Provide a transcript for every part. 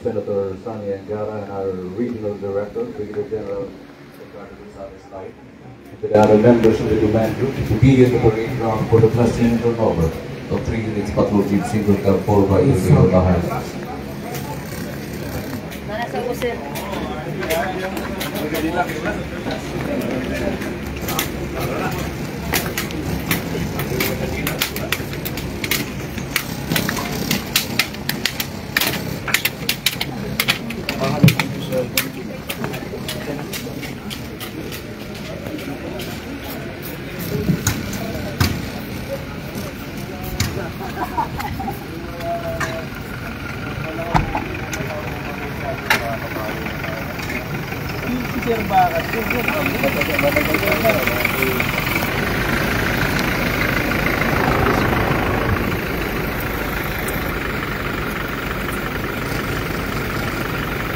Senator Sonny Angara, and our Regional Director, Brigadier General Ricardo Gonzalez Light, and to the other members of the command group to be in the parade ground for the blessing and turnover of 3 units patrol jeep single car 4x Honda Hiace.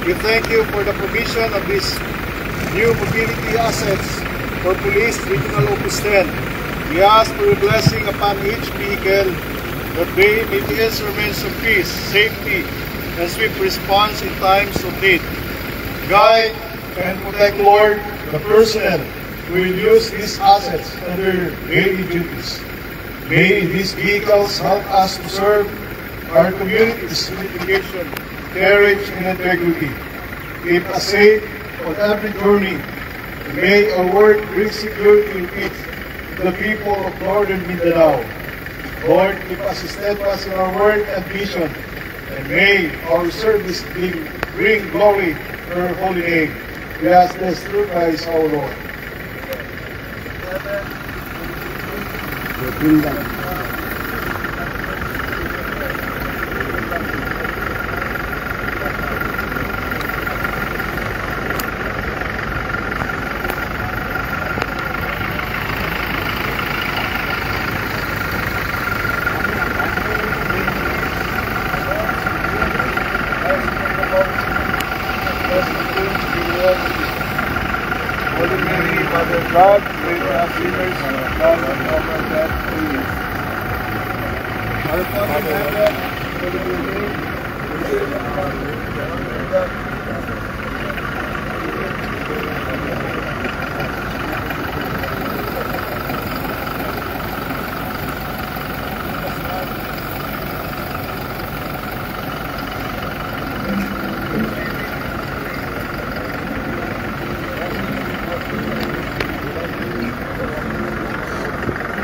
We thank you for the provision of these new mobility assets for Police Regional Office 10. We ask for your blessing upon each vehicle that they may be instruments of peace, safety, and swift response in times of need. Guide and protect, Lord, the personnel who will use these assets on their daily duties. May these vehicles help us to serve our communities with dedication, courage, and integrity. Keep us safe on every journey. May our work bring security and peace to the people of Northern Mindanao. Lord, keep us steadfast in our work and vision, and may our service bring glory to your holy name. We ask this through Christ our Lord. Holy Mary, Mother of God, pray for us sinners, now and our death. Amen. Our Father in heaven, hallowed be your name. Your kingdom come, your will be done.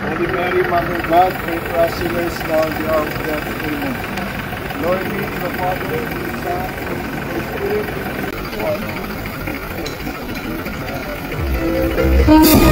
Holy Mary, Mother of God, pray for us sinners now and the hour of death. Amen. Glory be to the Father, and to the Son, and to the Holy Spirit.